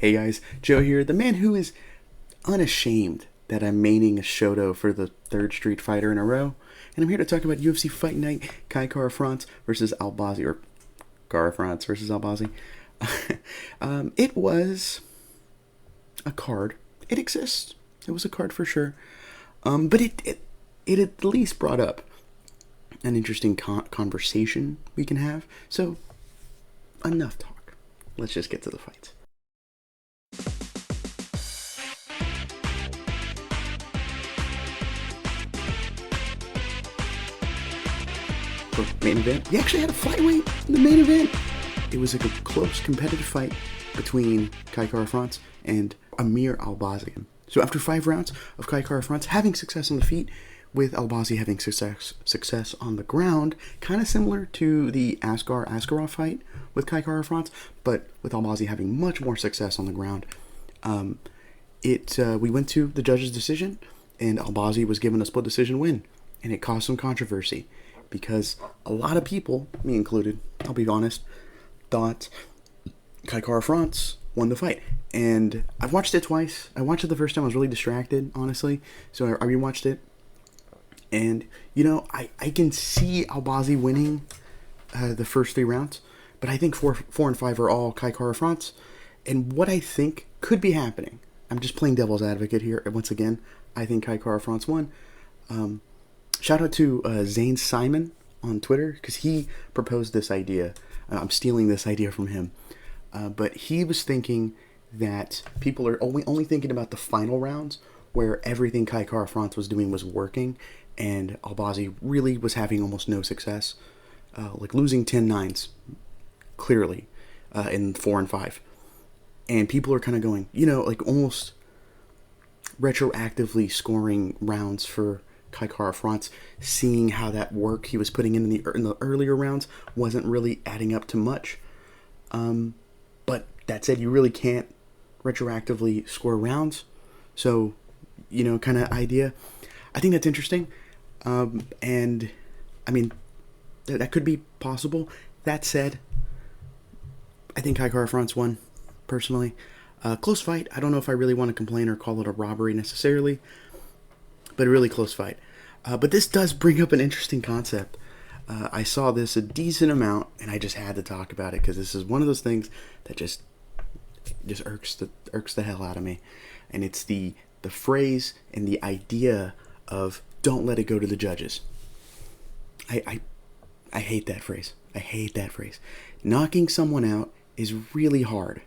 Hey guys, Joe here, the man who is unashamed that I'm maining a Shoto for the third street fighter in a row, and I'm here to talk about UFC Fight Night, Kai Kara-France versus Albazi, or Kara-France versus Albazi. It was a card. It exists. It was a card for sure. But it at least brought up an interesting conversation we can have. So, enough talk. Let's just get to the fights. For main event, we actually had a flyweight in the main event. It was like a close competitive fight between Kai Kara-France and Amir Albazi. So after 5 rounds of Kai Kara-France having success on the feet, with Albazi having success on the ground, kind of similar to the Askarov fight with Kai Kara-France, but with Albazi having much more success on the ground. We went to the judge's decision, and Albazi was given a split decision win, and it caused some controversy because a lot of people, me included, I'll be honest, thought Kai Kara-France won the fight. And I've watched it twice. I watched it the first time. I was really distracted, honestly. So I rewatched it. And, you know, I can see Albazi winning the first 3 rounds. But I think 4 and 5 are all Kai Kara-France. And what I think could be happening, I'm just playing devil's advocate here. Once again, I think Kai Kara-France won. Shout out to Zane Simon on Twitter, because he proposed this idea. I'm stealing this idea from him. But he was thinking that people are only thinking about the final rounds where everything Kai Kara-France was doing was working, and Albazi really was having almost no success, like losing 10-9s, clearly, in 4 and 5. And people are kind of going, you know, like almost retroactively scoring rounds for Kai Kara-France, seeing how that work he was putting in the earlier rounds wasn't really adding up to much. But that said, you really can't retroactively score rounds. So, you know, kind of idea. I think that's interesting. And, I mean, that could be possible. That said, I think Kai Kara-France won, personally. Close fight. I don't know if I really want to complain or call it a robbery necessarily, but a really close fight. But this does bring up an interesting concept. I saw this a decent amount, and I just had to talk about it because this is one of those things that just irks the hell out of me. And it's the phrase and the idea of "don't let it go to the judges." I hate that phrase. I hate that phrase. Knocking someone out is really hard.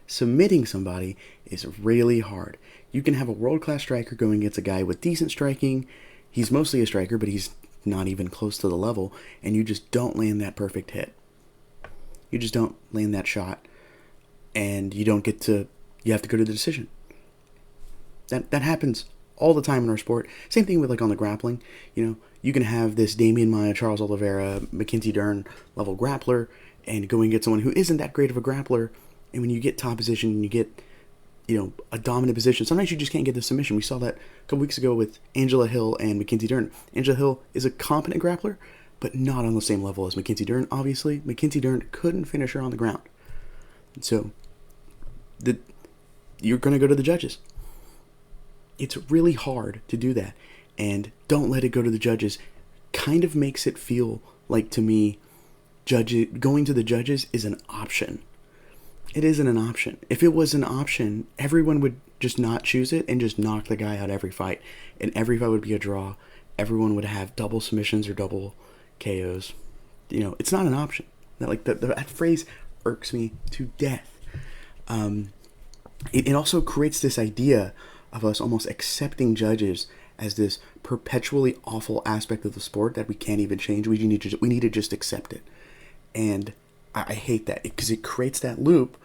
Submitting somebody is really hard. You can have a world-class striker going against a guy with decent striking. He's mostly a striker, but he's not even close to the level, and you just don't land that perfect hit. You just don't land that shot, and you have to go to the decision. That happens all the time in our sport. Same thing with like on the grappling. You know, you can have this Damian Maia, Charles Oliveira, Mackenzie Dern level grappler, and going against someone who isn't that great of a grappler, and when you get top position and you get, you know, a dominant position, sometimes you just can't get the submission. We saw that a couple weeks ago with Angela Hill and Mackenzie Dern. Angela Hill is a competent grappler, but not on the same level as Mackenzie Dern, obviously. Mackenzie Dern couldn't finish her on the ground. So, you're going to go to the judges. It's really hard to do that. And don't let it go to the judges kind of makes it feel like, to me, going to the judges is an option. It isn't an option. If it was an option, everyone would just not choose it and just knock the guy out every fight. And every fight would be a draw. Everyone would have double submissions or double KOs. You know, it's not an option. That phrase irks me to death. It also creates this idea of us almost accepting judges as this perpetually awful aspect of the sport that we can't even change. We need to just accept it. And I hate that, because it creates that loop,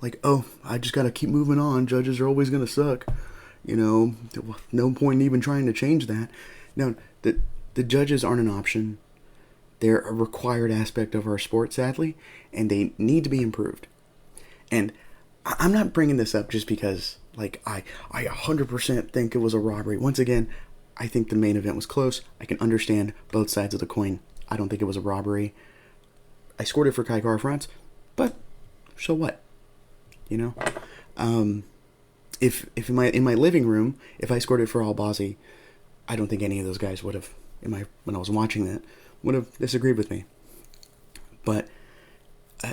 like, oh, I just got to keep moving on. Judges are always going to suck. You know, no point in even trying to change that. No, the judges aren't an option. They're a required aspect of our sport, sadly, and they need to be improved. And I'm not bringing this up just because, like, I 100% think it was a robbery. Once again, I think the main event was close. I can understand both sides of the coin. I don't think it was a robbery. I scored it for Kai Kara-France, but so what? You know? If in my living room, if I scored it for Albazi, I don't think any of those guys would have, when I was watching that, would have disagreed with me. But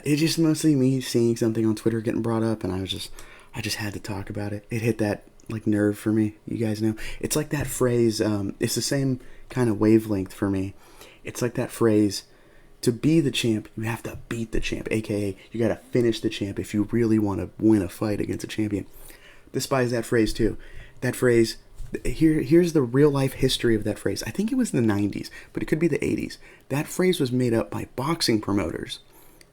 it's just mostly me seeing something on Twitter getting brought up, and I just had to talk about it. It hit that like nerve for me. You guys know, it's like that phrase. It's the same kind of wavelength for me. It's like that phrase: to be the champ, you have to beat the champ. AKA, you got to finish the champ if you really want to win a fight against a champion. Despise that phrase too. That phrase. Here's the real life history of that phrase. I think it was in the 90s, but it could be the 80s. That phrase was made up by boxing promoters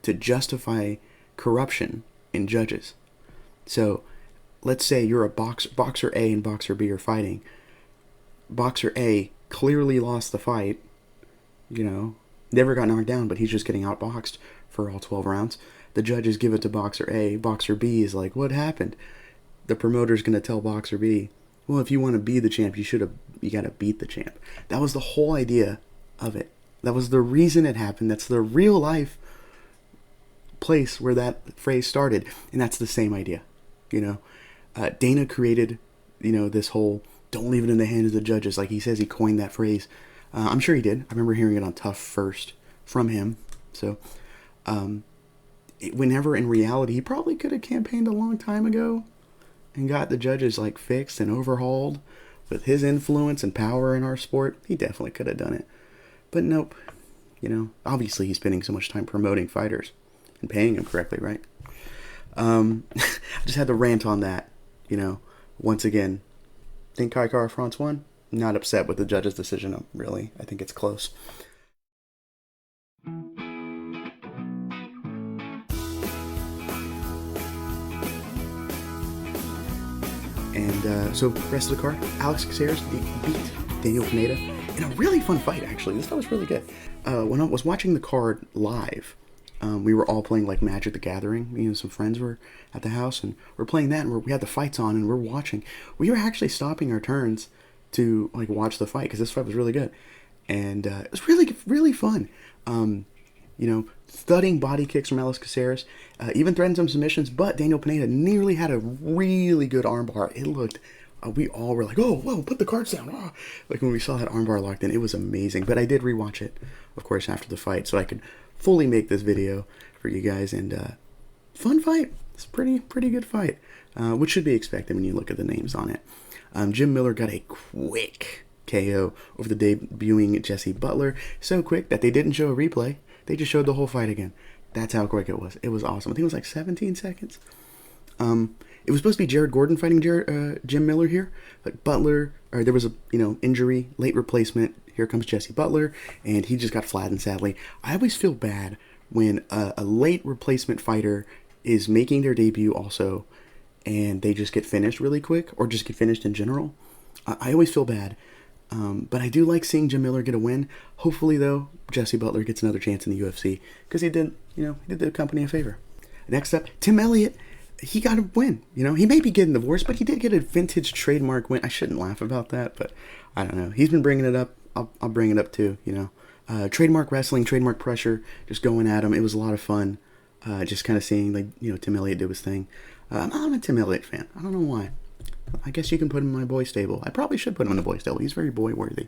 to justify corruption in judges. So, let's say you're a boxer A and boxer B are fighting. Boxer A clearly lost the fight, never got knocked down, but he's just getting outboxed for all 12 rounds. The judges give it to boxer A. Boxer B is like, what happened? The promoter's going to tell boxer B, well, if you want to be the champ, you got to beat the champ. That was the whole idea of it. That was the reason it happened. That's the real life place where that phrase started. And that's the same idea, Dana created, this whole, don't leave it in the hands of the judges. Like he says, he coined that phrase. I'm sure he did. I remember hearing it on Tough first from him. So, whenever in reality, he probably could have campaigned a long time ago and got the judges like fixed and overhauled. With his influence and power in our sport, he definitely could have done it. But nope. Obviously he's spending so much time promoting fighters and paying them correctly, right? I just had to rant on that, Once again, think Kai Kara France won? Not upset with the judge's decision, really. I think it's close. And so, rest of the card, Alex Caceres beat Daniel Pineda in a really fun fight, actually. This fight was really good. When I was watching the card live, we were all playing like Magic the Gathering. Some friends were at the house, and we're playing that, and we had the fights on, and we're watching. We were actually stopping our turns to like watch the fight, because this fight was really good. And it was really, really fun. Thudding body kicks from Alex Caceres, even threatened some submissions, but Daniel Pineda nearly had a really good armbar. It looked, we all were like, oh, whoa, put the cards down. Oh. Like when we saw that armbar locked in, it was amazing. But I did rewatch it, of course, after the fight, so I could fully make this video for you guys. And fun fight. It's a pretty good fight, which should be expected when you look at the names on it. Jim Miller got a quick KO over the debuting Jesse Butler. So quick that they didn't show a replay. They just showed the whole fight again. That's how quick it was. It was awesome. I think it was like 17 seconds. It was supposed to be Jared Gordon fighting Jim Miller here. But Butler, there was a injury, late replacement. Here comes Jesse Butler, and he just got flattened, sadly. I always feel bad when a late replacement fighter is making their debut also, and they just get finished really quick, or just get finished in general. I always feel bad. But I do like seeing Jim Miller get a win. Hopefully, though, Jesse Butler gets another chance in the UFC, because he did the company a favor. Next up, Tim Elliott, he got a win. He may be getting divorced, but he did get a vintage trademark win. I shouldn't laugh about that, but I don't know. He's been bringing it up. I'll bring it up too. Trademark wrestling, trademark pressure, just going at him. It was a lot of fun. Just kind of seeing Tim Elliott do his thing. I'm a Tim Elliott fan. I don't know why. I guess you can put him in my boy stable. I probably should put him in the boy stable. He's very boy-worthy.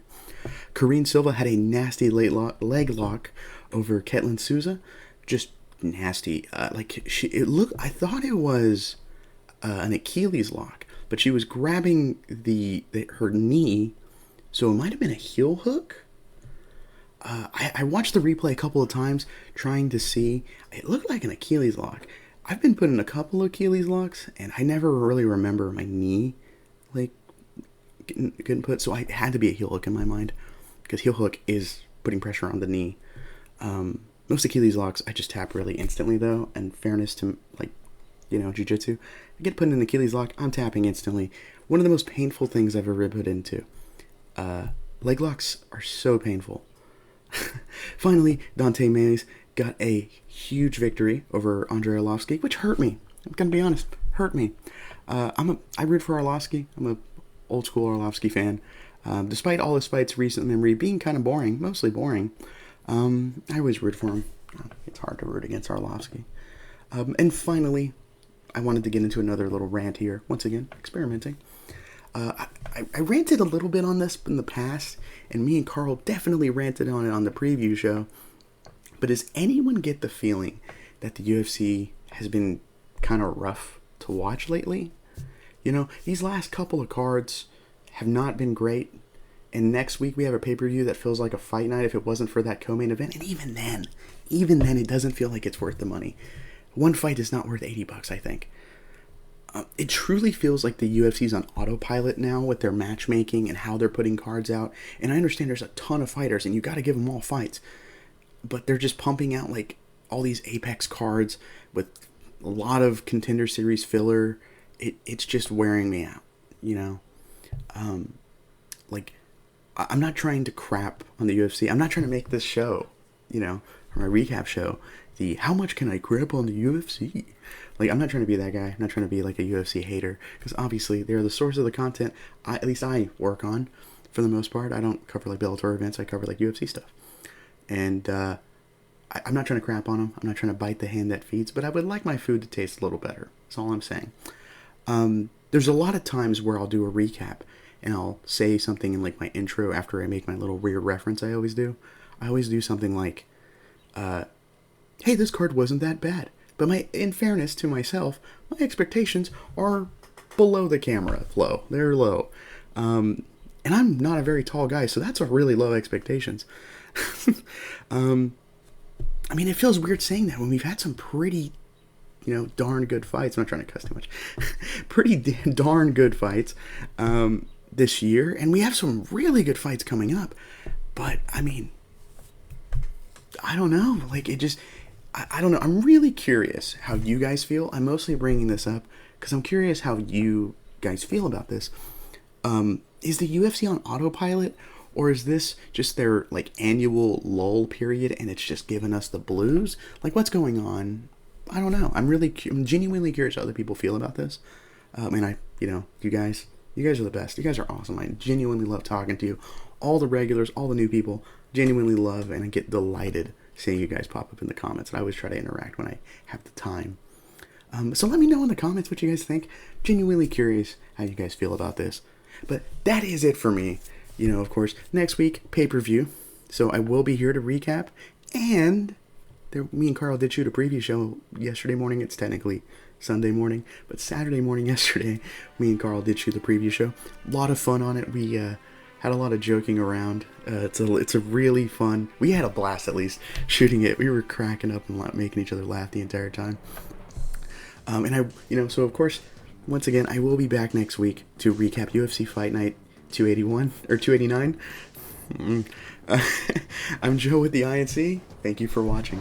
Karine Silva had a nasty leg lock over Ketlin Souza. Just nasty. I thought it was an Achilles lock, but she was grabbing her knee, so it might have been a heel hook. I watched the replay a couple of times, trying to see. It looked like an Achilles lock. I've been put in a couple of Achilles locks, and I never really remember my knee getting put, so I had to be a heel hook in my mind, because heel hook is putting pressure on the knee. Most Achilles locks, I just tap really instantly, though, and fairness to, jiu-jitsu, I get put in an Achilles lock, I'm tapping instantly. One of the most painful things I've ever put into. Leg locks are so painful. Finally, Dante Mayes got a huge victory over Andrei Arlovski, which hurt me. I'm gonna be honest, hurt me. I root for Arlovski. I'm a old school Arlovski fan. Despite all his fights recent memory being kind of boring, mostly boring, I always root for him. It's hard to root against Arlovski. And finally, I wanted to get into another little rant here. Once again, experimenting. I ranted a little bit on this in the past, and me and Carl definitely ranted on it on the preview show. But does anyone get the feeling that the UFC has been kind of rough to watch lately? You know, these last couple of cards have not been great. And next week we have a pay-per-view that feels like a fight night if it wasn't for that co-main event. And even then it doesn't feel like it's worth the money. One fight is not worth $80, I think. It truly feels like the UFC's on autopilot now with their matchmaking and how they're putting cards out. And I understand there's a ton of fighters and you got to give them all fights. But they're just pumping out like all these Apex cards with a lot of Contender Series filler. It's just wearing me out, you know? Like, I'm not trying to crap on the UFC. I'm not trying to make this show, you know, or my recap show, the how much can I crap on the UFC? Like, I'm not trying to be that guy. I'm not trying to be like a UFC hater. Because obviously, they're the source of the content at least I work on for the most part. I don't cover like Bellator events. I cover like UFC stuff. And I'm not trying to crap on them. I'm not trying to bite the hand that feeds. But I would like my food to taste a little better. That's all I'm saying. There's a lot of times where I'll do a recap. And I'll say something in like my intro after I make my little weird reference I always do. I always do something like, hey, this card wasn't that bad. But in fairness to myself, my expectations are below the camera flow. They're low. And I'm not a very tall guy, so that's a really low expectations. I mean, it feels weird saying that when we've had some pretty, you know, darn good fights. I'm not trying to cuss too much. Pretty darn good fights this year. And we have some really good fights coming up. But, I mean, I don't know. Like, it just... I don't know. I'm really curious how you guys feel. I'm mostly bringing this up because I'm curious how you guys feel about this. Is the UFC on autopilot, or is this just their like annual lull period and it's just giving us the blues? Like, what's going on? I don't know. I'm genuinely curious how other people feel about this. And you guys are the best. You guys are awesome. I genuinely love talking to you. All the regulars, all the new people, genuinely love, and I get delighted seeing you guys pop up in the comments. And I always try to interact when I have the time. So let me know in the comments what you guys think. Genuinely curious how you guys feel about this. But that is it for me. You know, of course, next week, pay-per-view. So I will be here to recap. And me and Carl did shoot a preview show yesterday morning. It's technically Sunday morning. But Saturday morning yesterday, me and Carl did shoot the preview show. A lot of fun on it. We had a lot of joking around. It's a really fun... We had a blast, at least, shooting it. We were cracking up and making each other laugh the entire time. So of course, once again, I will be back next week to recap UFC Fight Night 281, or 289. I'm Joe with the INC. Thank you for watching.